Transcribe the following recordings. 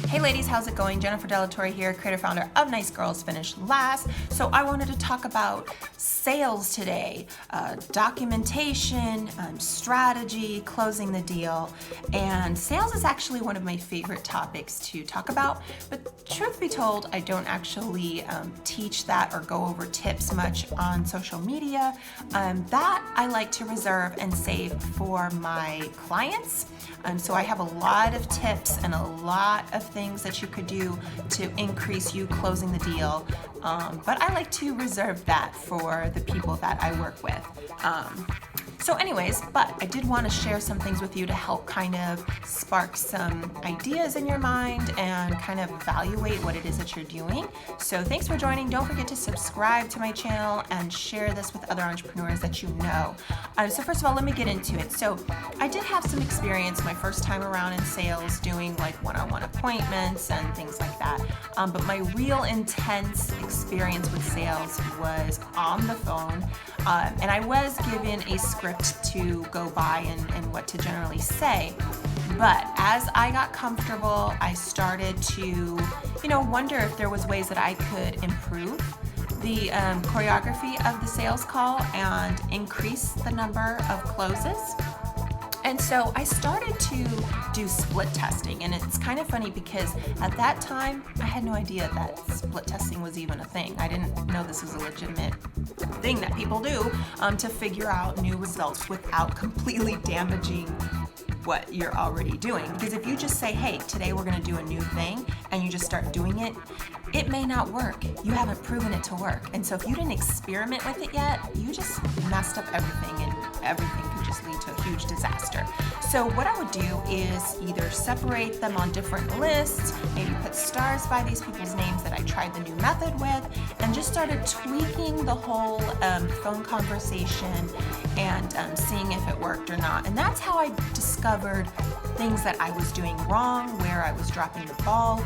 Hey ladies, how's it going? Jennifer Delatorre here, creator founder of Nice Girls Finish Last. So I wanted to talk about sales today, documentation, strategy, closing the deal. And sales is actually one of my favorite topics to talk about, but truth be told, I don't actually teach that or go over tips much on social media. That I like to reserve and save for my clients. So I have a lot of tips and a lot of things that you could do to increase you closing the deal. But I like to reserve that for the people that I work with. So anyways, but I did want to share some things with you to help kind of spark some ideas in your mind and kind of evaluate what it is that you're doing. So thanks for joining. Don't forget to subscribe to my channel and share this with other entrepreneurs that you know. So first of all, let me get into it. So I did have some experience my first time around in sales doing like one-on-one appointments and things like that. But my real intense experience with sales was on the phone. And I was given a script to go by and what to generally say. But as I got comfortable, I started to, wonder if there was ways that I could improve the choreography of the sales call and increase the number of closes. And so I started to do split testing, and it's kind of funny because at that time I had no idea that split testing was even a thing. I didn't know this was a legitimate thing that people do to figure out new results without completely damaging what you're already doing. Because if you just say, hey, today we're going to do a new thing, and you just start doing it, it may not work. You haven't proven it to work. And so if you didn't experiment with it yet, you just messed up everything, and everything could just lead to a huge disaster. So what I would do is either separate them on different lists, maybe put stars by these people's names that I tried the new method with, and just started tweaking the whole phone conversation and seeing if it worked or not. And that's how I discovered things that I was doing wrong, where I was dropping the ball,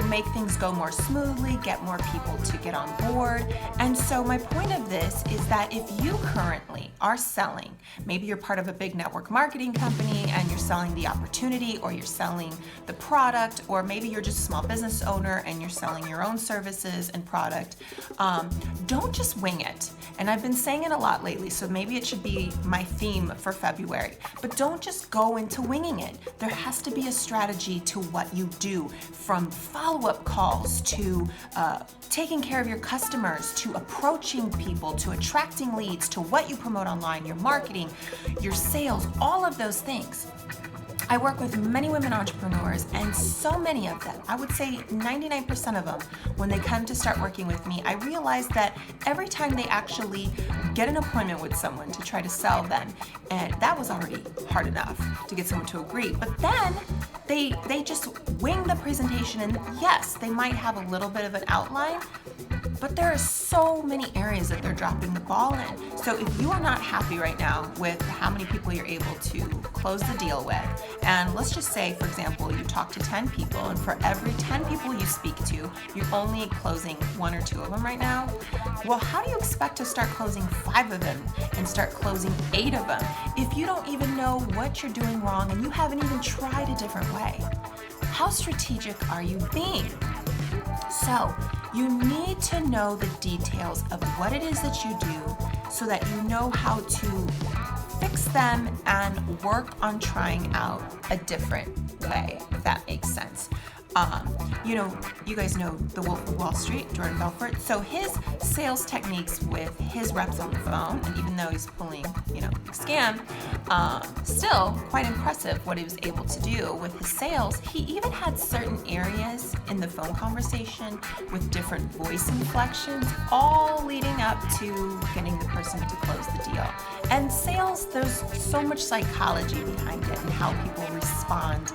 make things go more smoothly, get more people to get on board. And so my point of this is that if you currently are selling, maybe you're part of a big network marketing company and you're selling the opportunity, or you're selling the product, or maybe you're just a small business owner and you're selling your own services and product, don't just wing it. And I've been saying it a lot lately, so maybe it should be my theme for February. But don't just go into winging it. There has to be a strategy to what you do, from follow-up calls to taking care of your customers, to approaching people, to attracting leads, to what you promote online, your marketing, your sales, all of those things. I work with many women entrepreneurs, and so many of them, I would say 99% of them, when they come to start working with me, I realize that every time they actually get an appointment with someone to try to sell them, and that was already hard enough to get someone to agree, but then they just wing the presentation, and yes, they might have a little bit of an outline, but there are so many areas that they're dropping the ball in. So if you are not happy right now with how many people you're able to close the deal with, and let's just say, for example, you talk to 10 people, and for every 10 people you speak to, you're only closing 1 or 2 of them right now, well, how do you expect to start closing 5 of them and start closing 8 of them if you don't even know what you're doing wrong and you haven't even tried a different way? How strategic are you being? So you need to know the details of what it is that you do so that you know how to fix them and work on trying out a different way, if that makes sense. You guys know the Wolf of Wall Street, Jordan Belfort. So his sales techniques with his reps on the phone, and even though he's pulling, scam, still quite impressive what he was able to do with his sales. He even had certain areas in the phone conversation with different voice inflections, all leading up to getting the person to close the deal. And sales, there's so much psychology behind it and how people respond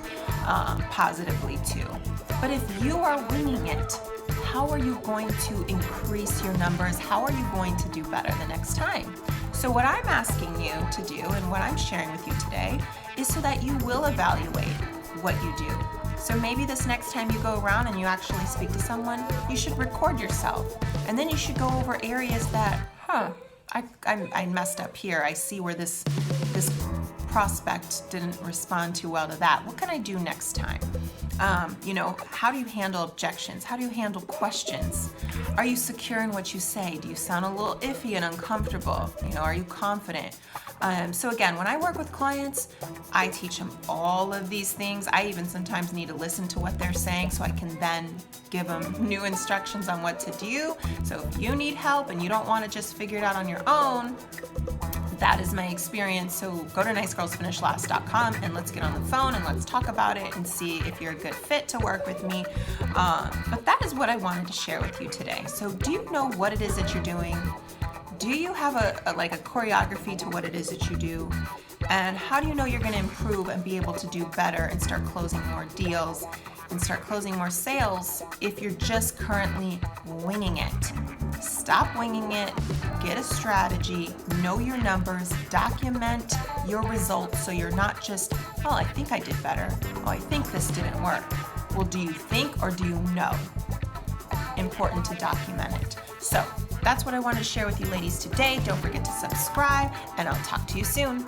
positively to. But if you are winging it, how are you going to increase your numbers? How are you going to do better the next time? So what I'm asking you to do, and what I'm sharing with you today, is so that you will evaluate what you do. So maybe this next time you go around and you actually speak to someone, you should record yourself. And then you should go over areas that, I messed up here. I see where this prospect didn't respond too well to that. What can I do next time? How do you handle objections? How do you handle questions? Are you secure in what you say? Do you sound a little iffy and uncomfortable? Are you confident? So again, when I work with clients, I teach them all of these things. I even sometimes need to listen to what they're saying so I can then give them new instructions on what to do. So if you need help and you don't want to just figure it out on your own, that is my experience. So go to nicegirlsfinishlast.com and let's get on the phone and let's talk about it and see if you're a good fit to work with me. But that is what I wanted to share with you today. So do you know what it is that you're doing? Do you have a choreography to what it is that you do? And how do you know you're going to improve and be able to do better and start closing more deals and start closing more sales if you're just currently winging it? Stop winging it, get a strategy, know your numbers, document your results so you're not just, oh, I think I did better. Oh, I think this didn't work. Well, do you think or do you know? Important to document it. So that's what I wanted to share with you ladies today. Don't forget to subscribe and I'll talk to you soon.